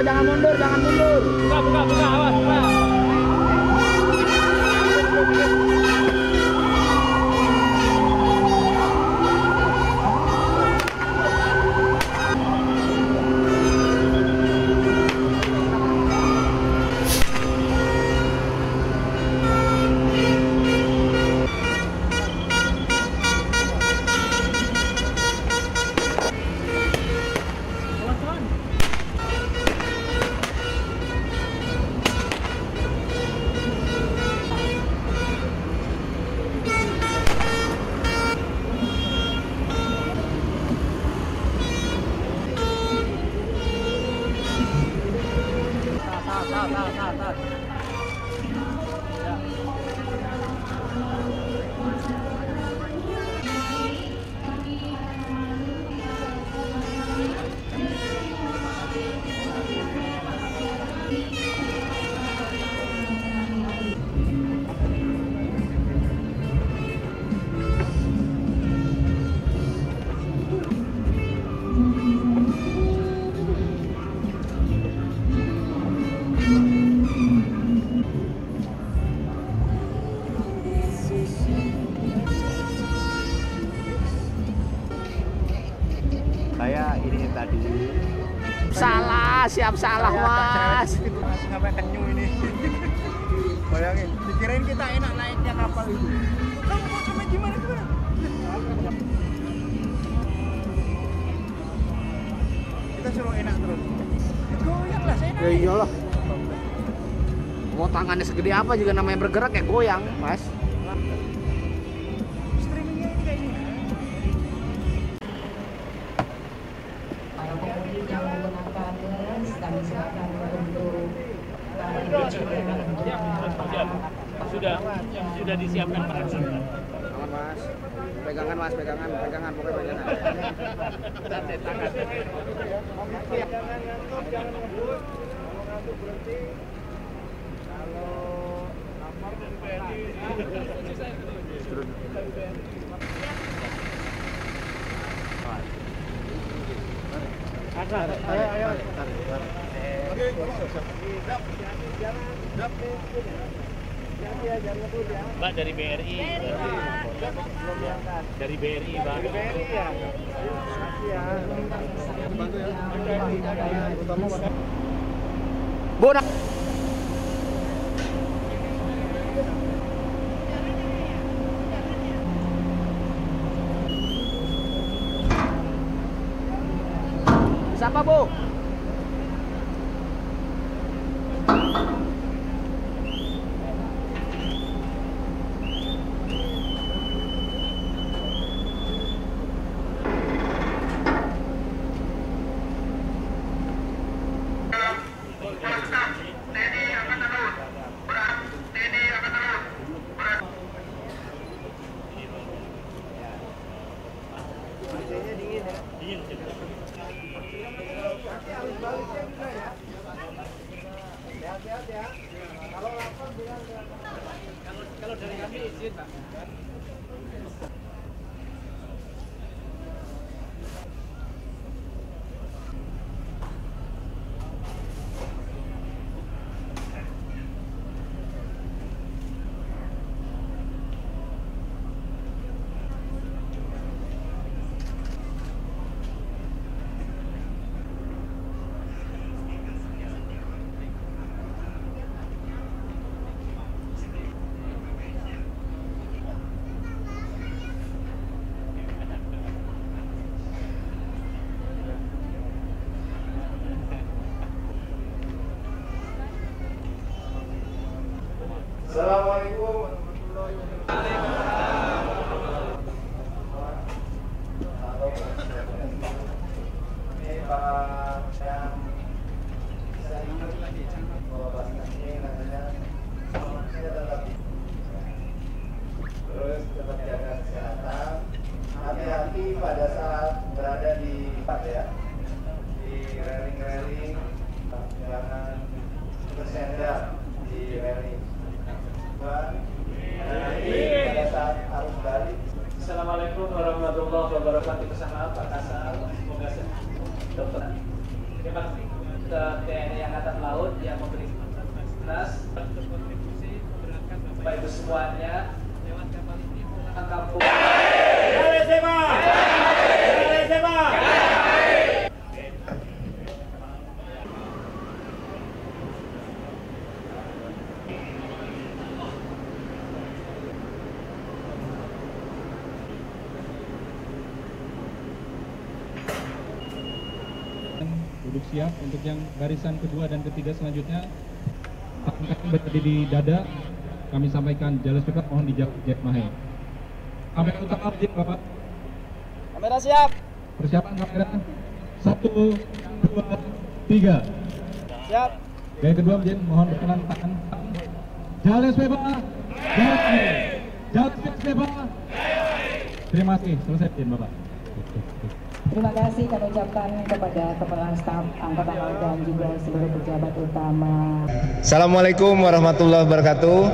jangan mundur, jangan mundur. Buka, awas, buka. Saya ini tadi Siap salah mas. sampai kenyu ini. Bayangin, dikirain kita enak naiknya kapal itu. Kamu mau sampai gimana? Kita suruh enak terus. Goyang lah, saya Ya iyalah. Mau tangannya segede apa juga namanya bergerak ya goyang mas. streamingnya ini kayak gini. Para pemudik yang menggunakan bus, kami silakan untuk Sudah disiapkan perencana. Tangan mas. Pegangan mas, pegangan pokoknya pegangan. Tangan. Jangan ngantuk, jangan ngebut. Kalau ngantuk berhenti. Kalau lapar dari BNI. Ayo. Jangan ngebut ya. Mbak dari BRI. Dari BRI, Mbak. BNI ya. Makasih ya. Bantu ya. Bonak. Siapa bu? Sehat-sehat ya. Kalau lapar bilang Kalau dari kami izin, Pak. Assalamualaikum warahmatullahi wabarakatuh. Ini Pak yang saya ingat bahwa Pak ini namanya manusia tetap terus tetap jaga kesehatan. Hati-hati pada saat berada di ya, di railing-railing, jangan bersandar di railing. Pada saat arus balik. Assalamualaikum warahmatullahi wabarakatuh. Bersama Pak Kasal, semoga sehat. Dokter. Terima kasih. TNI Angkatan Laut yang memberi tugas berkontribusi memberangkat Bapak Ibu semuanya lewat kapal ini pulang kampung. Duduk siap untuk yang barisan kedua dan ketiga selanjutnya akan berdiri di dada. Kami sampaikan jalan speaker mohon dijawab Jack Mahe. Kamera utama Jack Bapak. Kamera siap. Persiapan kamera 1, 2, 3. Siap. Gaya kedua Jack mohon berkenan tangan. Jalan speaker. Jalan Mahe. Jalan speaker. Terima kasih. Selesai Jack Bapak. Terima kasih kami ucapkan kepada Kepala Staf Angkatan Laut dan juga seluruh pejabat utama. Assalamualaikum warahmatullahi wabarakatuh.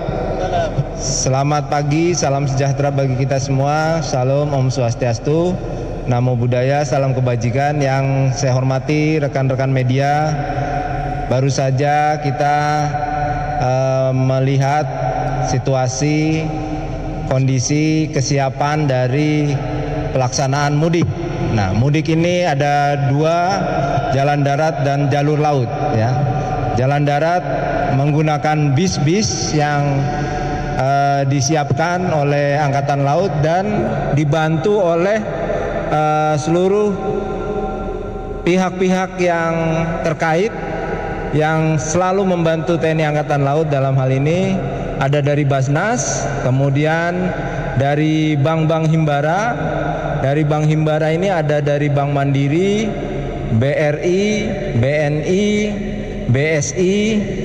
Selamat pagi, salam sejahtera bagi kita semua. Salam Om Swastiastu, Namo Buddhaya, salam kebajikan. Yang saya hormati rekan-rekan media, baru saja kita melihat situasi, kondisi kesiapan dari pelaksanaan mudik. Nah, mudik ini ada 2, jalan darat dan jalur laut ya. Jalan darat menggunakan bis-bis yang disiapkan oleh Angkatan Laut dan dibantu oleh seluruh pihak-pihak yang terkait yang selalu membantu TNI Angkatan Laut. Dalam hal ini ada dari Basnas, kemudian dari bank-bank himbara. Dari Bank Himbara ini ada dari Bank Mandiri, BRI, BNI, BSI,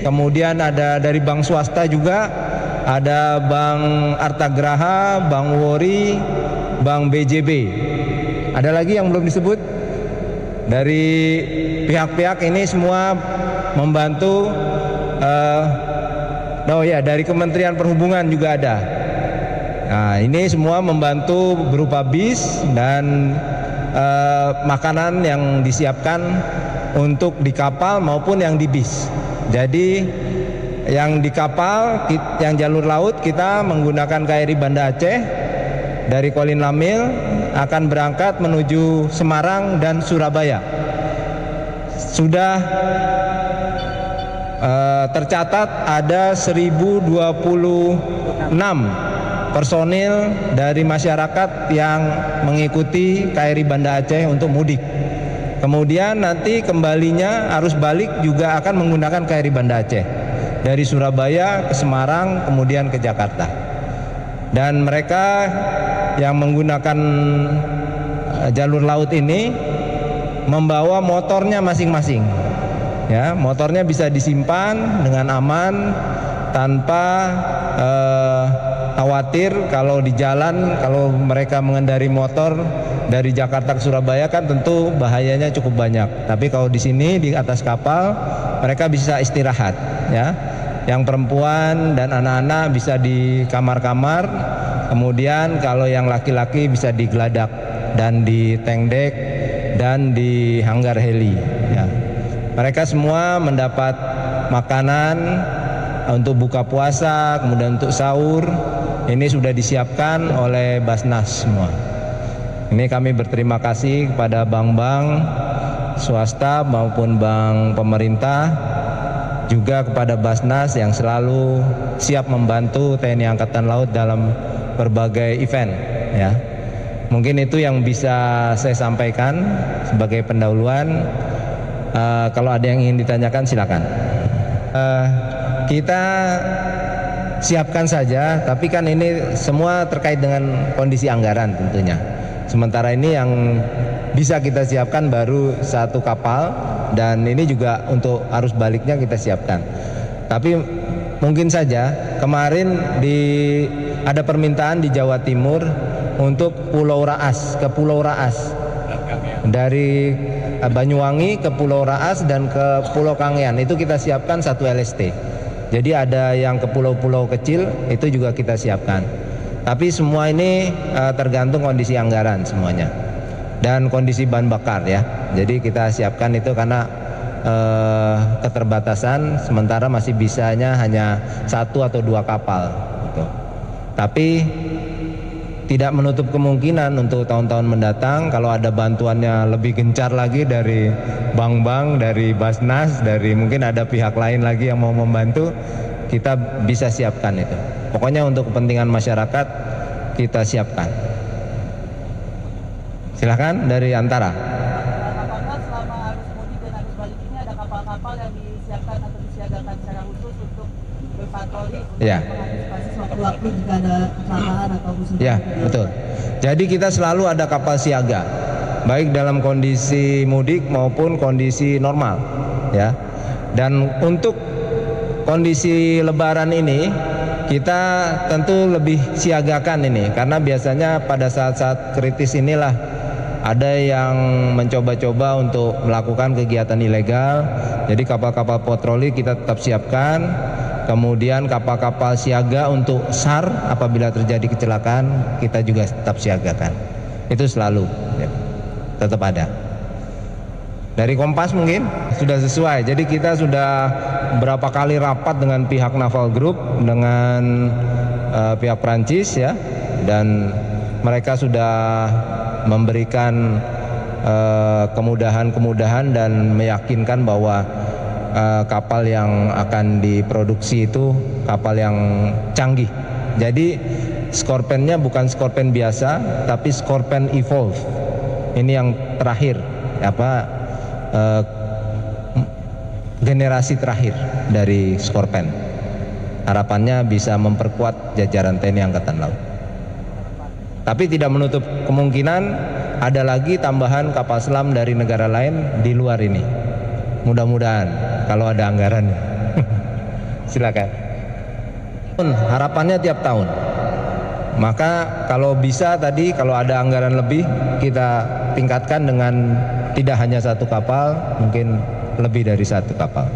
kemudian ada dari bank swasta juga, ada Bank Artagraha, Bank Wori, Bank BJB. Ada lagi yang belum disebut? Dari pihak-pihak ini semua membantu. Oh ya, dari Kementerian Perhubungan juga ada. Nah, ini semua membantu berupa bis dan makanan yang disiapkan untuk di kapal maupun yang di bis. Jadi yang di kapal, yang jalur laut kita menggunakan KRI Banda Aceh dari Kolin Lamil akan berangkat menuju Semarang dan Surabaya. Sudah tercatat ada 1026 personil dari masyarakat yang mengikuti KRI Banda Aceh untuk mudik. Kemudian nanti kembalinya arus balik juga akan menggunakan KRI Banda Aceh dari Surabaya ke Semarang kemudian ke Jakarta. Dan mereka yang menggunakan jalur laut ini membawa motornya masing-masing. Ya, motornya bisa disimpan dengan aman tanpa khawatir kalau di jalan, kalau mereka mengendari motor dari Jakarta ke Surabaya kan tentu bahayanya cukup banyak. Tapi kalau di sini di atas kapal mereka bisa istirahat ya. Yang perempuan dan anak-anak bisa di kamar-kamar. Kemudian kalau yang laki-laki bisa di geladak dan di tank deck dan di hanggar heli ya. Mereka semua mendapat makanan untuk buka puasa, kemudian untuk sahur. Ini sudah disiapkan oleh Basnas semua. Ini kami berterima kasih kepada bank-bank swasta maupun bank pemerintah, juga kepada Basnas yang selalu siap membantu TNI Angkatan Laut dalam berbagai event ya. Mungkin itu yang bisa saya sampaikan sebagai pendahuluan. Kalau ada yang ingin ditanyakan silakan. Kita siapkan saja, tapi kan ini semua terkait dengan kondisi anggaran tentunya. Sementara ini yang bisa kita siapkan baru 1 kapal dan ini juga untuk arus baliknya kita siapkan. Tapi mungkin saja kemarin ada permintaan di Jawa Timur untuk Pulau Raas, ke Pulau Raas. Dari Banyuwangi ke Pulau Raas dan ke Pulau Kangean itu kita siapkan 1 LST. Jadi ada yang ke pulau-pulau kecil itu juga kita siapkan. Tapi semua ini tergantung kondisi anggaran semuanya dan kondisi bahan bakar ya. Jadi kita siapkan itu karena keterbatasan, sementara masih bisanya hanya 1 atau 2 kapal gitu. Tapi tidak menutup kemungkinan untuk tahun-tahun mendatang kalau ada bantuannya lebih gencar lagi dari bank-bank, dari Basnas, dari mungkin ada pihak lain lagi yang mau membantu, kita bisa siapkan itu. Pokoknya untuk kepentingan masyarakat kita siapkan. Silahkan dari Antara. Apakah selama arus mudik dan arus balik ini ada kapal-kapal yang disiapkan atau disiagakan secara khusus untuk berpatroli Ya. mengantisipasi sewaktu-waktu jika ada kecelakaan atau musibah? Ya, betul. Jadi kita selalu ada kapal siaga, baik dalam kondisi mudik maupun kondisi normal, ya. Dan untuk kondisi Lebaran ini kita tentu lebih siagakan ini, karena biasanya pada saat-saat kritis inilah ada yang mencoba-coba untuk melakukan kegiatan ilegal. Jadi kapal-kapal patroli kita tetap siapkan. Kemudian kapal-kapal siaga untuk SAR apabila terjadi kecelakaan kita juga tetap siagakan. Itu selalu ya, tetap ada. Dari Kompas mungkin sudah sesuai. Jadi kita sudah berapa kali rapat dengan pihak Naval Group, dengan pihak Prancis ya, dan mereka sudah memberikan kemudahan-kemudahan dan meyakinkan bahwa kapal yang akan diproduksi itu kapal yang canggih. Jadi Scorpion-nya bukan Scorpion biasa, tapi Scorpion Evolve. Ini yang terakhir, generasi terakhir dari Scorpion. Harapannya bisa memperkuat jajaran TNI Angkatan Laut. Tapi tidak menutup kemungkinan ada lagi tambahan kapal selam dari negara lain di luar ini. Mudah-mudahan kalau ada anggarannya. Silakan. Harapannya tiap tahun. Maka kalau bisa tadi kalau ada anggaran lebih kita tingkatkan dengan tidak hanya 1 kapal, mungkin lebih dari 1 kapal.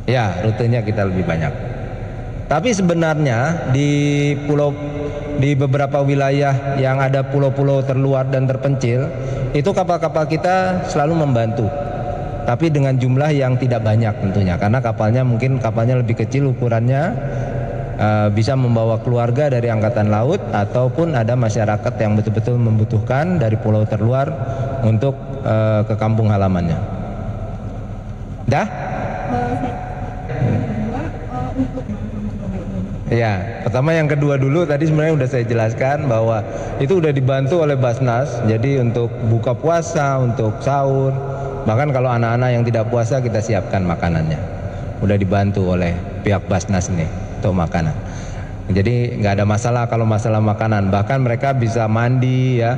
Ya, rutenya kita lebih banyak. Tapi sebenarnya di beberapa wilayah yang ada pulau-pulau terluar dan terpencil, itu kapal-kapal kita selalu membantu. Tapi dengan jumlah yang tidak banyak tentunya, karena kapalnya lebih kecil ukurannya, bisa membawa keluarga dari Angkatan Laut ataupun ada masyarakat yang betul-betul membutuhkan dari pulau terluar untuk ke kampung halamannya. Dah? Ya, pertama yang kedua dulu tadi sebenarnya sudah saya jelaskan bahwa itu sudah dibantu oleh Basnas. Jadi untuk buka puasa, untuk sahur, bahkan kalau anak-anak yang tidak puasa kita siapkan makanannya. Udah dibantu oleh pihak Basnas nih untuk makanan. Jadi nggak ada masalah kalau masalah makanan. Bahkan mereka bisa mandi ya.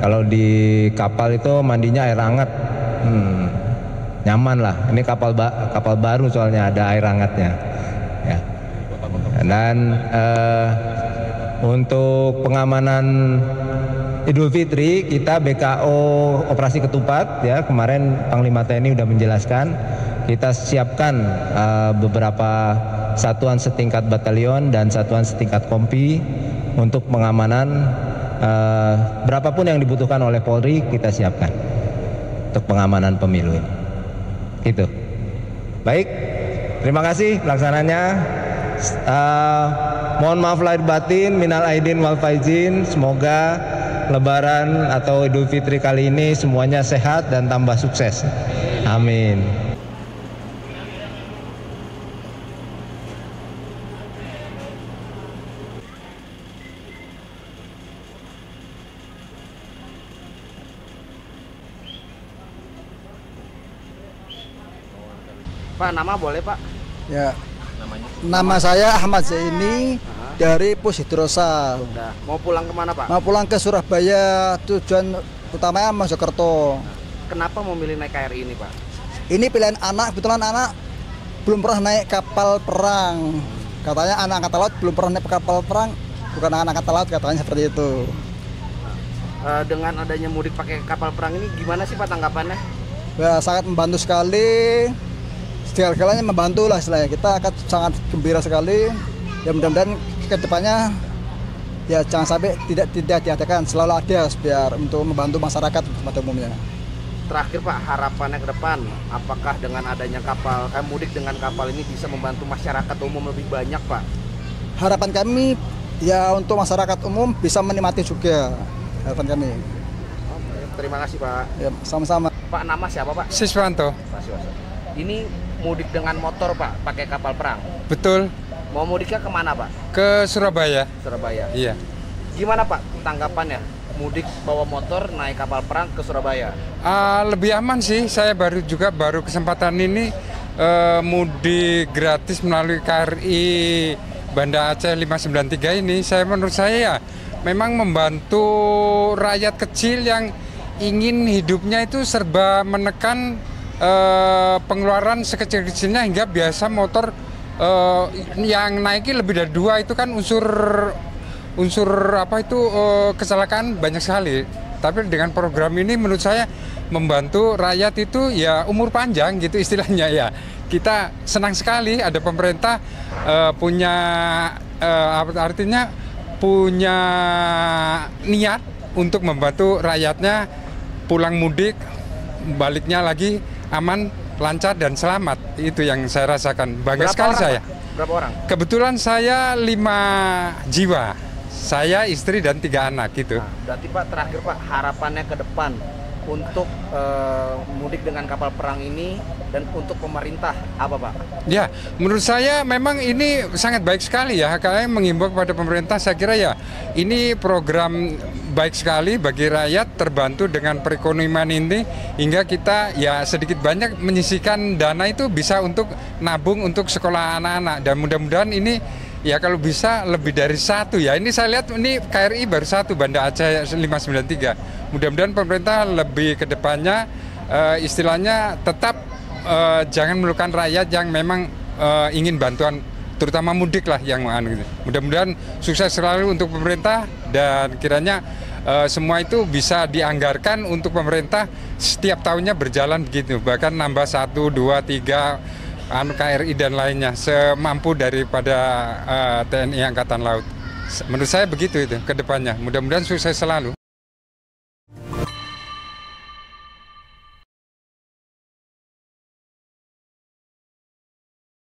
Kalau di kapal itu mandinya air hangat. Nyaman lah. Ini kapal baru soalnya ada air hangatnya. Ya. Dan untuk pengamanan Idul Fitri kita BKO Operasi Ketupat ya, kemarin Panglima TNI sudah menjelaskan, kita siapkan beberapa satuan setingkat batalion dan satuan setingkat kompi untuk pengamanan berapapun yang dibutuhkan oleh Polri kita siapkan untuk pengamanan pemilu ini. Gitu. Baik, terima kasih pelaksananya. Mohon maaf lahir batin, minal aidin wal faizin. Semoga Lebaran atau Idul Fitri kali ini semuanya sehat dan tambah sukses. Amin. Pak, nama boleh Pak? Ya. Nama saya Ahmad Zaini dari Pus Hidrosal. Udah. Mau pulang kemana Pak? Mau pulang ke Surabaya, tujuan utamanya Mojokerto. Kenapa memilih naik KRI ini Pak? Ini pilihan anak, kebetulan anak belum pernah naik kapal perang. Katanya anak angkatan laut belum pernah naik kapal perang, bukan anak angkatan laut katanya seperti itu. Dengan adanya mudik pakai kapal perang ini gimana sih Pak tanggapannya? Ya, sangat membantu sekali. Segala-galanya membantu lah istilahnya. Kita akan sangat gembira sekali. Ya mudah-mudahan kedepannya ya jangan sampai tidak diadakan, selalu ada biar untuk membantu masyarakat pada umumnya. terakhir Pak, harapannya ke depan, apakah dengan adanya mudik dengan kapal ini bisa membantu masyarakat umum lebih banyak Pak? Harapan kami ya untuk masyarakat umum bisa menikmati juga, harapan kami. Oke, terima kasih Pak. Ya, sama-sama. Pak, nama siapa Pak? Siswanto. Pak Siswanto. Ini mudik dengan motor Pak, pakai kapal perang. Betul. Mau mudiknya kemana Pak? Ke Surabaya. Surabaya. Iya. Gimana Pak tanggapannya? Mudik bawa motor naik kapal perang ke Surabaya? Lebih aman sih. Saya baru kesempatan ini mudik gratis melalui KRI Banda Aceh 593 ini. Menurut saya ya memang membantu rakyat kecil yang ingin hidupnya itu serba menekan pengeluaran sekecil-kecilnya, hingga biasa motor yang naiki lebih dari 2 itu kan unsur kecelakaan banyak sekali. Tapi dengan program ini menurut saya membantu rakyat itu ya umur panjang gitu istilahnya ya. Kita senang sekali ada pemerintah punya punya niat untuk membantu rakyatnya pulang mudik, baliknya lagi aman, lancar dan selamat. Itu yang saya rasakan. Bangga sekali saya. Berapa orang? Kebetulan saya 5 jiwa. Saya, istri dan 3 anak gitu. Nah, berarti Pak, terakhir Pak, harapannya ke depan untuk mudik dengan kapal perang ini dan untuk pemerintah apa Pak? Ya, menurut saya memang ini sangat baik sekali ya. Kami menghimbau kepada pemerintah, saya kira ya ini program baik sekali bagi rakyat, terbantu dengan perekonomian ini, hingga kita ya sedikit banyak menyisihkan dana itu bisa untuk nabung untuk sekolah anak-anak. Dan mudah-mudahan ini ya kalau bisa lebih dari 1 ya. Ini saya lihat ini KRI baru 1 Banda Aceh 593. Mudah-mudahan pemerintah lebih ke depannya istilahnya tetap jangan melukai rakyat yang memang ingin bantuan, terutama mudik lah yang gitu. Mudah-mudahan sukses selalu untuk pemerintah, dan kiranya semua itu bisa dianggarkan untuk pemerintah setiap tahunnya berjalan begitu. Bahkan nambah 1, 2, 3 KRI dan lainnya semampu daripada TNI Angkatan Laut. Menurut saya begitu itu ke depannya. Mudah-mudahan sukses selalu.